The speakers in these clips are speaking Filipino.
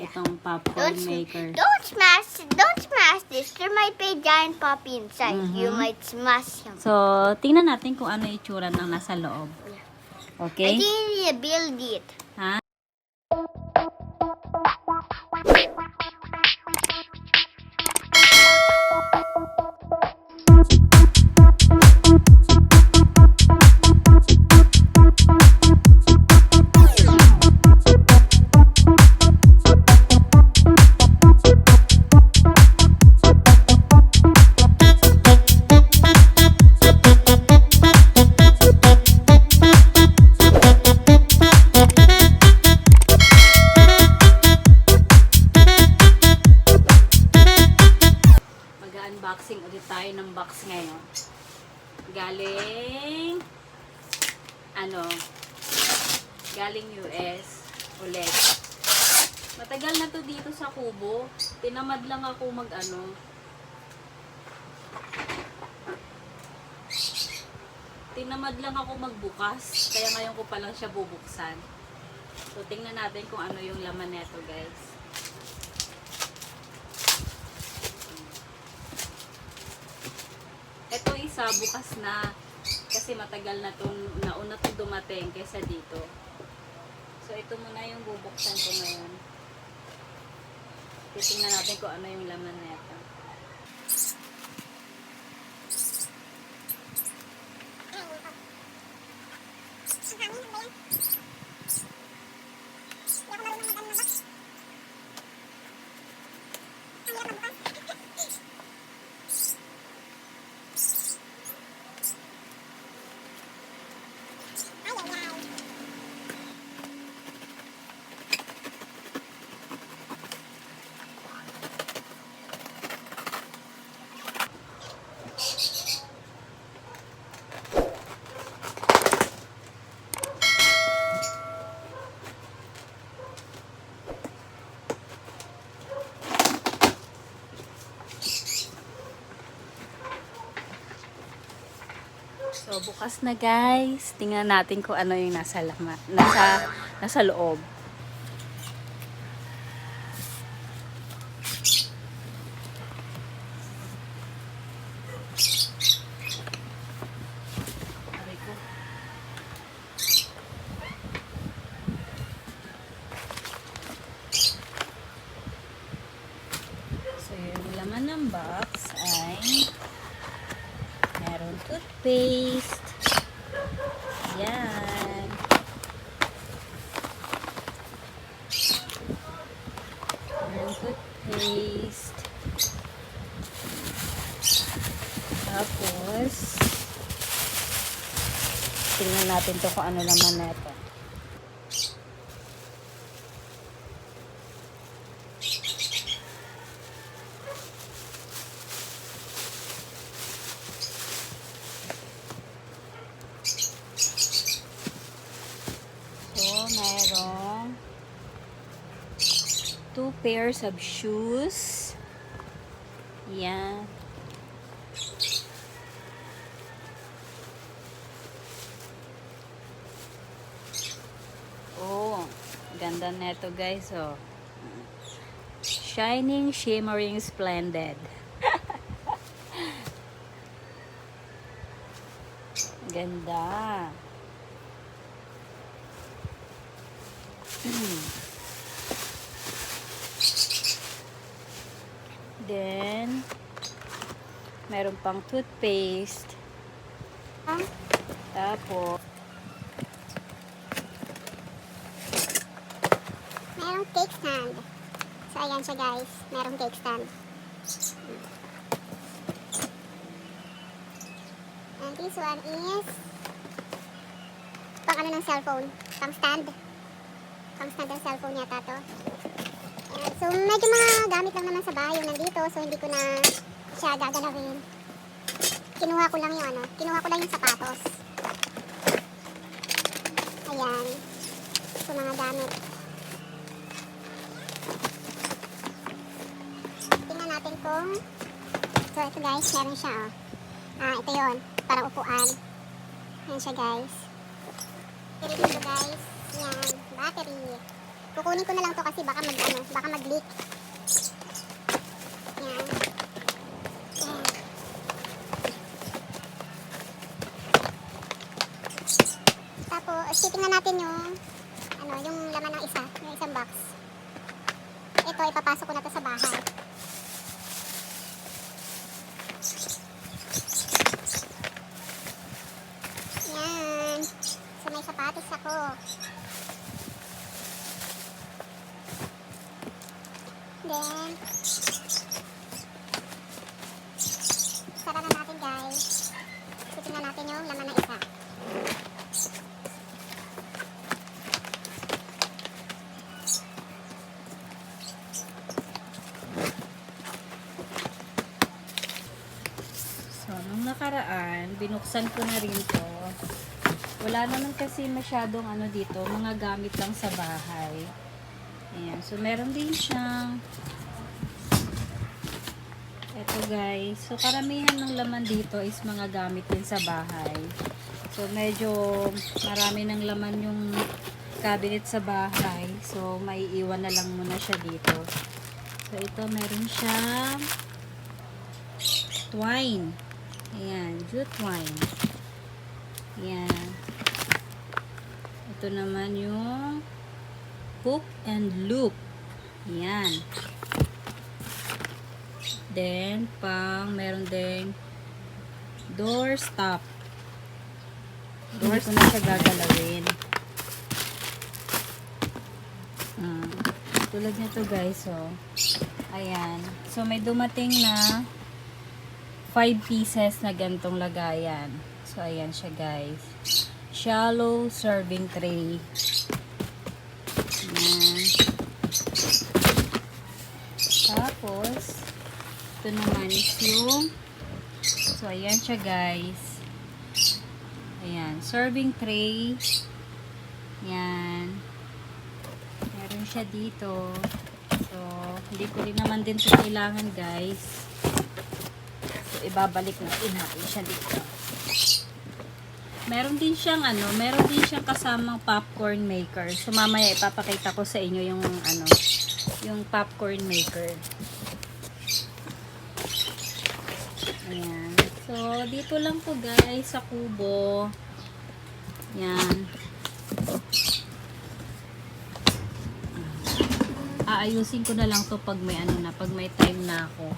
itong popcorn maker. Don't smash this. There might be a giant puppy inside. You might smash him. So, tingnan natin kung ano yung itsura ng nasa loob. Okay? I think you need to build it. Ha? Mag-unboxing ulit tayo ng box ngayon. Galing US ulit. Matagal na to dito sa Kubo. Tinamad lang ako magbukas. Kaya ngayon ko pa lang siya bubuksan. So, tingnan natin kung ano yung laman neto, guys. Ito isa, bukas na. Kasi matagal na itong nauna itong dumating kaysa dito. So, ito muna yung bubuksan ko ngayon. Titingnan natin kung ano yung laman nito. So, bukas na guys. Tingnan natin kung ano yung nasa loob. Aray ko. So, yung laman ng box ay meron toothpaste. Yan. Meron toothpaste. Tapos, tingnan natin to kung ano naman na ito. Merong 2 pairs of shoes. Yan. Oh, ganda neto guys, oh. Shining, shimmering, splendid. Ganda. Then, meron pang toothpaste. Tapos, Merong cake stand. So, ayan siya guys. Merong cake stand. And this one is pang ano ng cellphone. Pang stand. Pang stand ng cellphone yata to. Ayan. So, medyo mga gamit lang naman sa bahay yung nandito. So, hindi ko na siya gagalawin. Kinuha ko lang yung sapatos. Ayan. So, mga gamit. Tingnan natin kung so, ito guys, meron siya, oh. Ito yun. Parang upuan. Ayan siya, guys. Battery dito, guys. Yan. Battery. Kukunin ko na lang to kasi baka baka mag-leak. Yan. Yan. Tapos, titingnan natin yung yung laman ng yung isang box. Ito, ipapasok ko na to sa bahay. Yan. So, may sapatos ako. Then, sara na natin guys. Titingnan natin yung laman ng isa. So, nung nakaraan, binuksan ko na rin to. Wala naman kasi masyadong dito, mga gamit lang sa bahay. Ayan. So, meron din siyang eto guys. So, karamihan ng laman dito is mga gamit din sa bahay. So, medyo marami ng laman yung cabinet sa bahay. So, maiiwan na lang muna siya dito. So, ito meron siyang twine. Ayan, jute twine. Ayan. Ito naman yung hook and loop. Ayan. Then, meron din door stop. Hindi ko na siya gagalawin. Tulad nito guys, so. Ayan. So, may dumating na 5 pieces na gantong lagayan. So, ayan siya guys. Shallow serving tray. Ayan. Tapos, ito naman is yung so, ayan siya guys. Ayan. Serving tray. Ayan. Meron siya dito. So, hindi ko rin naman din ito kailangan guys. So, ibabalik natin siya dito. Meron din siyang kasamang popcorn maker. So, mamaya ipapakita ko sa inyo yung yung popcorn maker. Ayan. So, dito lang po guys sa kubo. Ayan. Aayusin ko na lang to pag may pag may time na ako.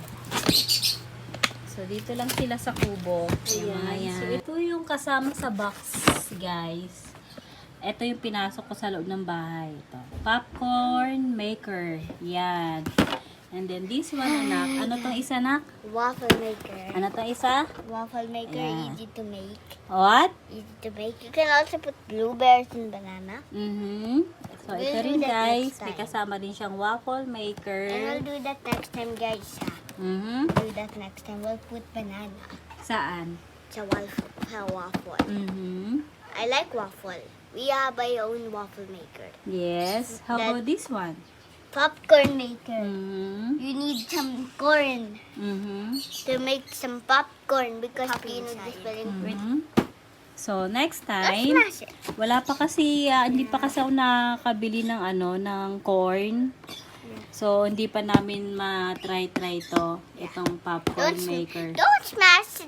So, dito lang sila sa kubo. Ayan. So, ito yung kasama sa box, guys. Ito yung pinasok ko sa loob ng bahay. Ito. Popcorn maker. Yan. And then, this one, anak. Ano tong isa, anak? Waffle maker. Ano tong isa? Waffle maker, Ayan. easy to make. What? Easy to make. You can also put blueberries and banana. So, ito We'll rin, do that guys. next May time. kasama din siyang waffle maker. And we'll do that next time, guys. Do that next time. We'll put banana. Saan? Sa waffle. I like waffle. We have our own waffle maker. Yes. How about this one? Popcorn maker. Mm-hmm. You need some corn to make some popcorn because you know this very pretty. So, next Let's time, smash it. wala pa kasi, hindi pa kasi ako nakabili ng ng corn. So, hindi pa namin ma-try to, itong popcorn maker. Don't smash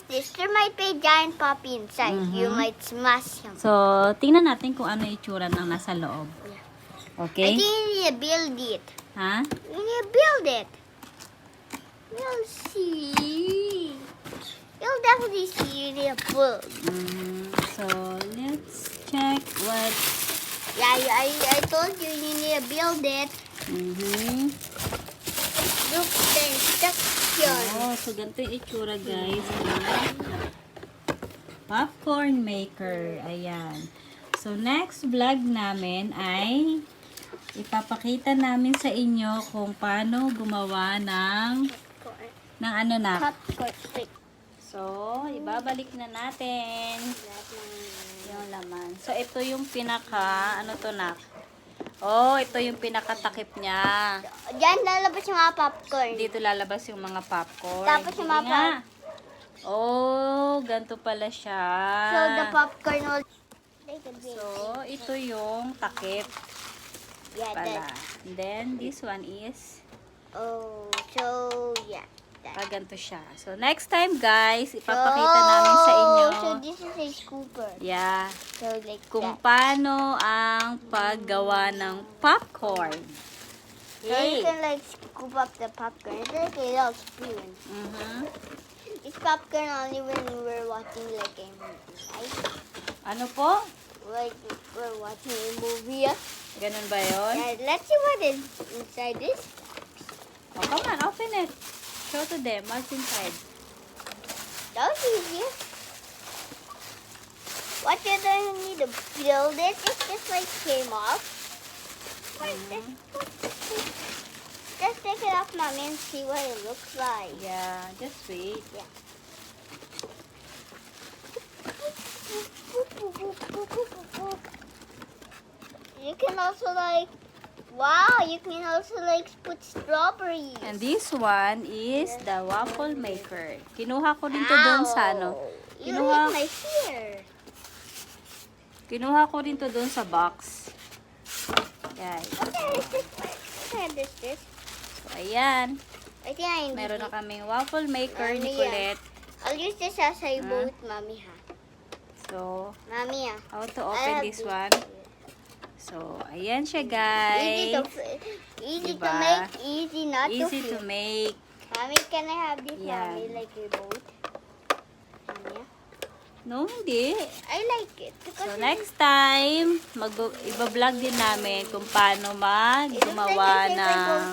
this. There might be a giant puppy inside. You might smash him. So, tingnan natin kung ano itsura ng nasa loob. I Okay? think you need to build it. Ha? You need to build it. We'll see. You'll definitely see you need to build. So, let's check what... Yeah, I told you need to build it. Look the instruction. Oh, so ganito yung itsura, guys. Popcorn maker. Ayan. So, next vlog namin ay ipapakita namin sa inyo kung paano gumawa ng na. Popcorn stick. So, ibabalik na natin yung laman. So, ito yung ano to, nak? Oh, ito yung pinakatakip niya. Diyan lalabas yung mga popcorn. Dito lalabas yung mga popcorn. Tapos yung Sige mga nga. Oh, ganito pala siya. So the popcorn will... So, ito yung takip. Yeah, pala. And then, this one is, oh, so, yeah. pag ganito siya. So, next time, guys, ipapakita namin sa inyo. So, this is a scooper. Yeah. So, like Kung that. paano ang paggawa ng popcorn. So, you can, like, scoop up the popcorn. It's like a little spoon. It's popcorn only when we're watching, like, a movie, right? Ano po? Like, we're watching a movie. Ganun ba yun? Yeah, let's see what is inside this. Oh, come on, open it. Show to them what's inside. That was easy. What you don't need to build it? It just like came off. Just take it off, Mommy, and see what it looks like. Yeah, just wait. Yeah. You can also like, wow, you can also like put strawberries. And this one is the waffle maker. Kinuha ko din to doon sa ano. You Kinuha, hit my ear. kinuha ko din to doon sa box. Yan. What is this? So, ayan. I think I need Meron na it. kaming waffle maker Ano ni yan? Colette. I'll use this as a boat, Mommy, ha? So, Mommy, how to I open have this one. So, ayan siya, Easy to, guys. easy to Diba? make, easy not Easy to to make. Mommy, can I have this, Yan. Mommy, like a boat? Mommy, No, hindi. I like it. So, next time, iba-vlog din namin kung paano gumawa ng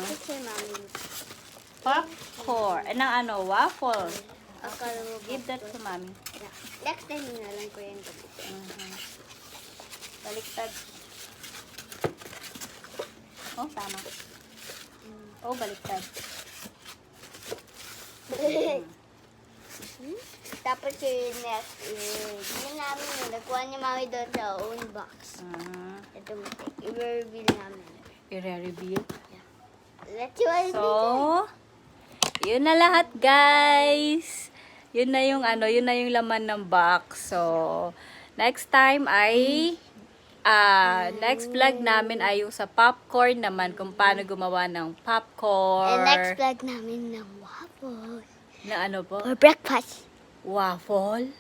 popcorn. Ng ano, waffle. Akala mo Give that to mommy. Next time na lang ko yan. Baliktad. Oh, tama. Oh, baliktad. Tapos yung next is, yun namin yun. Nakuha ni Mami doon sa own box. Ito mo, i-reveal namin. I-reveal. Let's see what it is. So, yun na lahat, guys. Yun na yung ano, yun na yung laman ng box. So, next time ay next vlog namin ay yung sa popcorn naman, kung paano gumawa ng popcorn. And next vlog namin ng waffle. Na ano po? For breakfast. Waffle.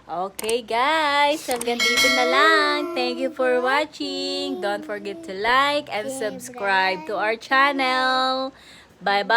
Okay, guys. Hanggang dito na lang. Thank you for watching. Don't forget to like and subscribe to our channel. Bye-bye.